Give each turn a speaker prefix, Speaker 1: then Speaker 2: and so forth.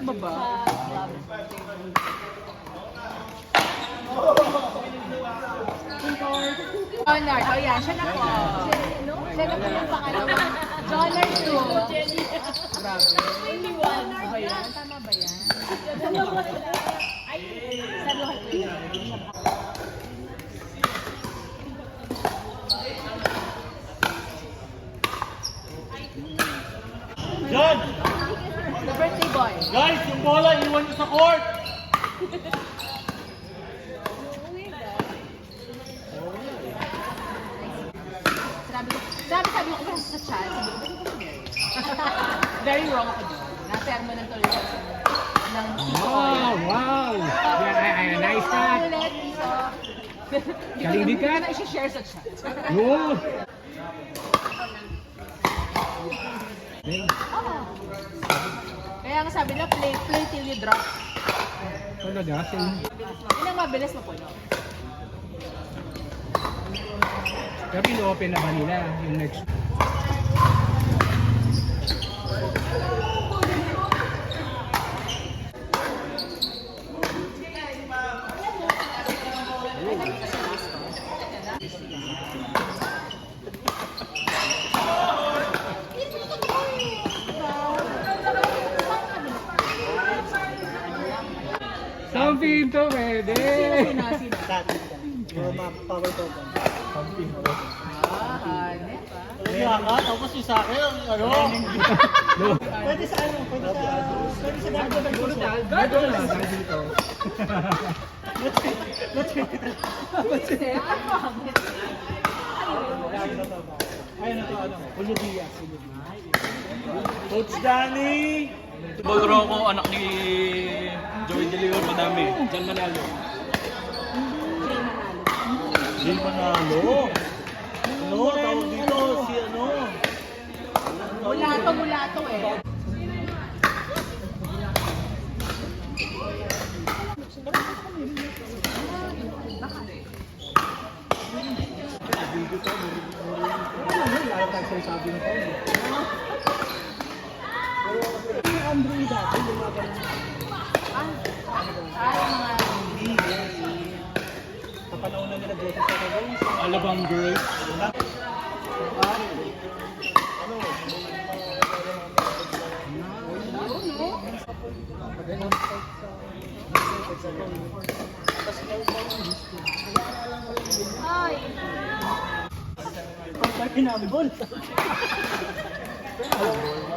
Speaker 1: baba.
Speaker 2: Jonard. O yan, siya na po. Siya na po yung pangalawa. Jonard 2.
Speaker 1: Grabe.
Speaker 2: Only one. Ba yan? Tama ba yan? Ay, saluhan ko yun.
Speaker 3: John!
Speaker 2: The birthday boy.
Speaker 3: Guys, yung bola, iwan nyo sa court!
Speaker 2: Sabi ko kasi sa chat, very wrong ako doon. Na-termo ng tuloy ng
Speaker 1: Wow, wow. Yeah, nice shot.
Speaker 2: ulit dito.
Speaker 1: Galing din ka.
Speaker 2: Hindi ko na i-share sa chat.
Speaker 1: Yun.
Speaker 2: Kaya nga sabi na, play till you drop.
Speaker 1: Talaga, same.
Speaker 2: Yun ang mabilis mo po, no?
Speaker 1: Pero pino-open na ba nila yung next? Something to pwede.
Speaker 3: Power token.
Speaker 2: Hanep ah.
Speaker 3: Kaya ka, tapos yung sa akin, ano? Pwede sa ano? Pwede sa dagdag.
Speaker 1: Guard na lang tayo dito.
Speaker 3: Ayun na to, ano? Julio Diaz. Coach Danny!
Speaker 4: Bolro ko, anak ni Joey De Leon, madami. Diyan manalo.
Speaker 3: Hindi manalo. Ano? Tawag dito, si ano?
Speaker 2: Mulato eh.
Speaker 3: Kapanahon na nila bote sa kagaling.
Speaker 4: Alabang girls.
Speaker 2: Ay.
Speaker 3: Pag pinambol.
Speaker 2: Oh.